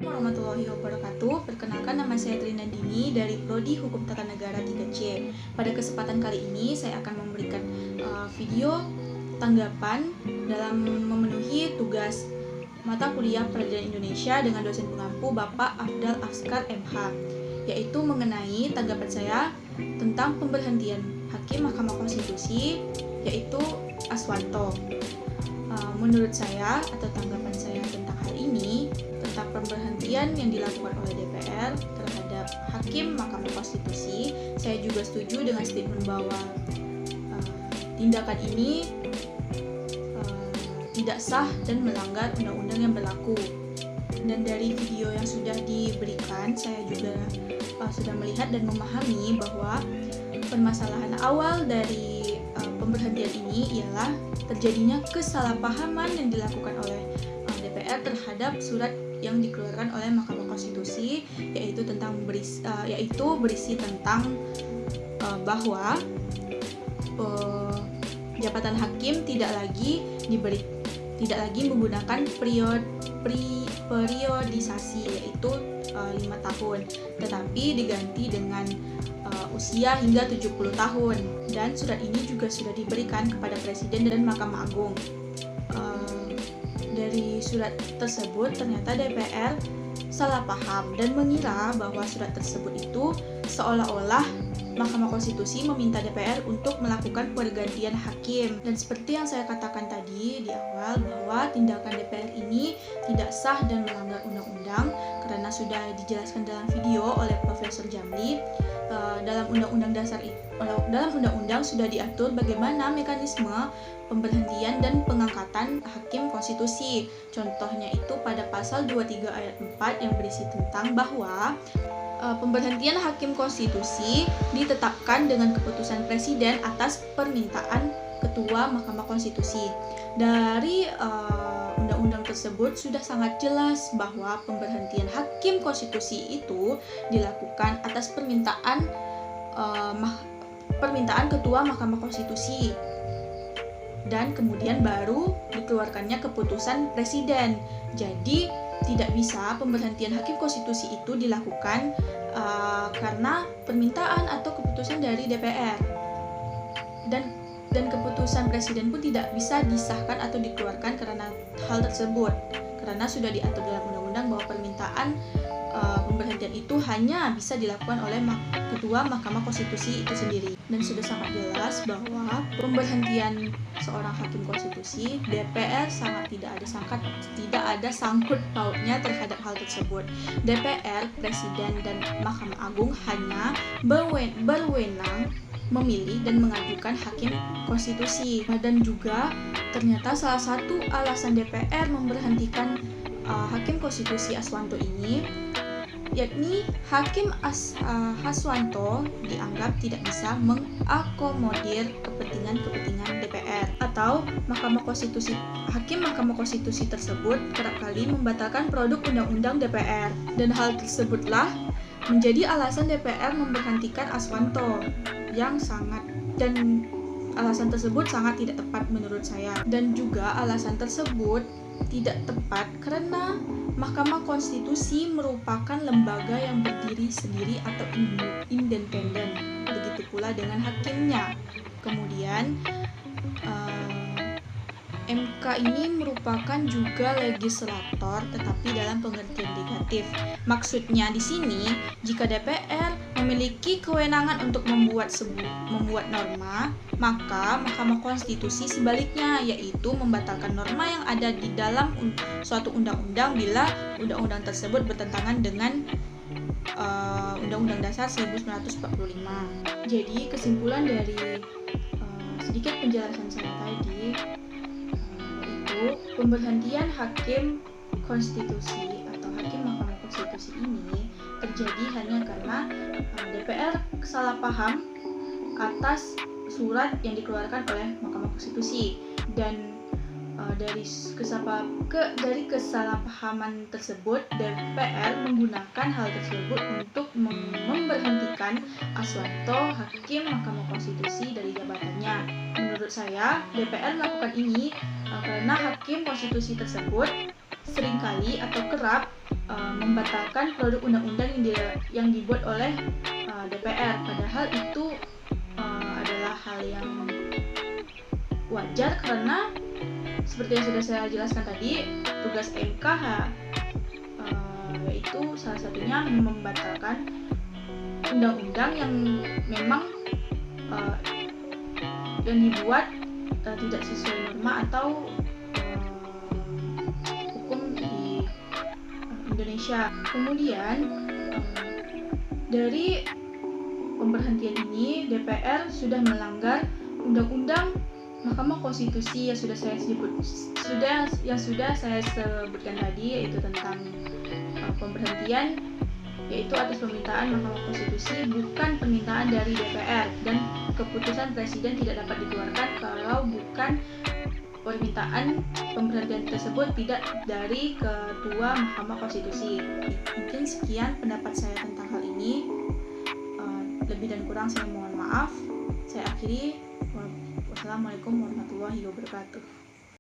Warahmatullahi wabarakatuh. Perkenalkan, nama saya Trina Dini dari Prodi Hukum Tata Negara 3C. Pada kesempatan kali ini saya akan memberikan video tanggapan dalam memenuhi tugas mata kuliah Peradilan Indonesia dengan dosen pengampu Bapak Afdal Askar MH, yaitu mengenai tanggapan saya tentang pemberhentian Hakim Mahkamah Konstitusi, yaitu Aswanto. Menurut saya atau tanggapan saya tentang hal ini, tentang pemberhentian yang dilakukan oleh DPR terhadap Hakim Mahkamah Konstitusi, saya juga setuju dengan statement bahwa tindakan ini tidak sah dan melanggar undang-undang yang berlaku. Dan dari video yang sudah diberikan, saya juga sudah melihat dan memahami bahwa permasalahan awal dari pemberhentian ini ialah terjadinya kesalahpahaman yang dilakukan oleh DPR terhadap surat yang dikeluarkan oleh Mahkamah Konstitusi, yaitu berisi tentang bahwa jabatan hakim tidak lagi menggunakan periodisasi, yaitu 5 tahun, tetapi diganti dengan usia hingga 70 tahun. Dan surat ini juga sudah diberikan kepada Presiden dan Mahkamah Agung. Dari surat tersebut ternyata DPR salah paham dan mengira bahwa surat tersebut itu seolah-olah Mahkamah Konstitusi meminta DPR untuk melakukan pergantian hakim. Dan seperti yang saya katakan tadi di awal, bahwa tindakan DPR ini tidak sah dan melanggar undang-undang karena sudah dijelaskan dalam video oleh Profesor Jamli. Dalam undang-undang sudah diatur bagaimana mekanisme pemberhentian dan pengangkatan hakim konstitusi. Contohnya itu pada pasal 23 ayat 4 yang berisi tentang bahwa pemberhentian hakim konstitusi ditetapkan dengan keputusan Presiden atas permintaan Ketua Mahkamah Konstitusi. Dari undang-undang tersebut sudah sangat jelas bahwa pemberhentian hakim konstitusi itu dilakukan atas permintaan Ketua Mahkamah Konstitusi, dan kemudian baru dikeluarkannya keputusan Presiden. Jadi tidak bisa pemberhentian hakim konstitusi itu dilakukan karena permintaan atau keputusan dari DPR, dan keputusan Presiden pun tidak bisa disahkan atau dikeluarkan karena hal tersebut, karena sudah diatur dalam undang-undang bahwa permintaan pemberhentian itu hanya bisa dilakukan oleh Ketua Mahkamah Konstitusi itu sendiri. Dan sudah sangat jelas bahwa pemberhentian seorang hakim konstitusi, DPR sangat tidak ada sangkut pautnya terhadap hal tersebut. DPR, Presiden, dan Mahkamah Agung hanya berwenang memilih dan mengajukan hakim konstitusi. Dan juga ternyata salah satu alasan DPR memberhentikan hakim konstitusi Aswanto ini, yakni Hakim Aswanto dianggap tidak bisa mengakomodir kepentingan DPR atau Hakim Mahkamah Konstitusi tersebut kerap kali membatalkan produk undang-undang DPR, dan hal tersebutlah menjadi alasan DPR memberhentikan Aswanto dan alasan tersebut sangat tidak tepat menurut saya. Dan juga alasan tersebut tidak tepat karena Mahkamah Konstitusi merupakan lembaga yang berdiri sendiri atau independen. Begitu pula dengan hakimnya. Kemudian MK ini merupakan juga legislator, tetapi dalam pengertian negatif. Maksudnya di sini, jika DPR memiliki kewenangan untuk membuat norma, maka Mahkamah Konstitusi sebaliknya, yaitu membatalkan norma yang ada di dalam suatu undang-undang bila undang-undang tersebut bertentangan dengan Undang-Undang Dasar 1945. Jadi kesimpulan dari sedikit penjelasan saya tadi, pemberhentian hakim konstitusi atau hakim Mahkamah Konstitusi ini terjadi hanya karena DPR salah paham atas surat yang dikeluarkan oleh Mahkamah Konstitusi, dan dari kesalahpahaman tersebut DPR menggunakan hal tersebut untuk memberhentikan Aswanto, hakim Mahkamah Konstitusi, dari jabatannya. Menurut saya DPR melakukan ini karena hakim konstitusi tersebut seringkali atau kerap membatalkan produk undang-undang yang dibuat oleh DPR. Padahal itu adalah hal yang wajar karena seperti yang sudah saya jelaskan tadi, tugas MK yaitu salah satunya membatalkan undang-undang yang memang yang dibuat tidak sesuai norma atau hukum di Indonesia. Kemudian dari pemberhentian ini DPR sudah melanggar undang-undang Mahkamah Konstitusi yang sudah saya sebutkan tadi, yaitu tentang pemberhentian, yaitu atas permintaan Mahkamah Konstitusi, bukan permintaan dari DPR, dan keputusan Presiden tidak dapat dikeluarkan kalau bukan permintaan pemberhentian tersebut tidak dari Ketua Mahkamah Konstitusi. Mungkin sekian pendapat saya tentang hal ini. Lebih dan kurang saya mohon maaf. Saya akhiri. Wassalamualaikum warahmatullahi wabarakatuh.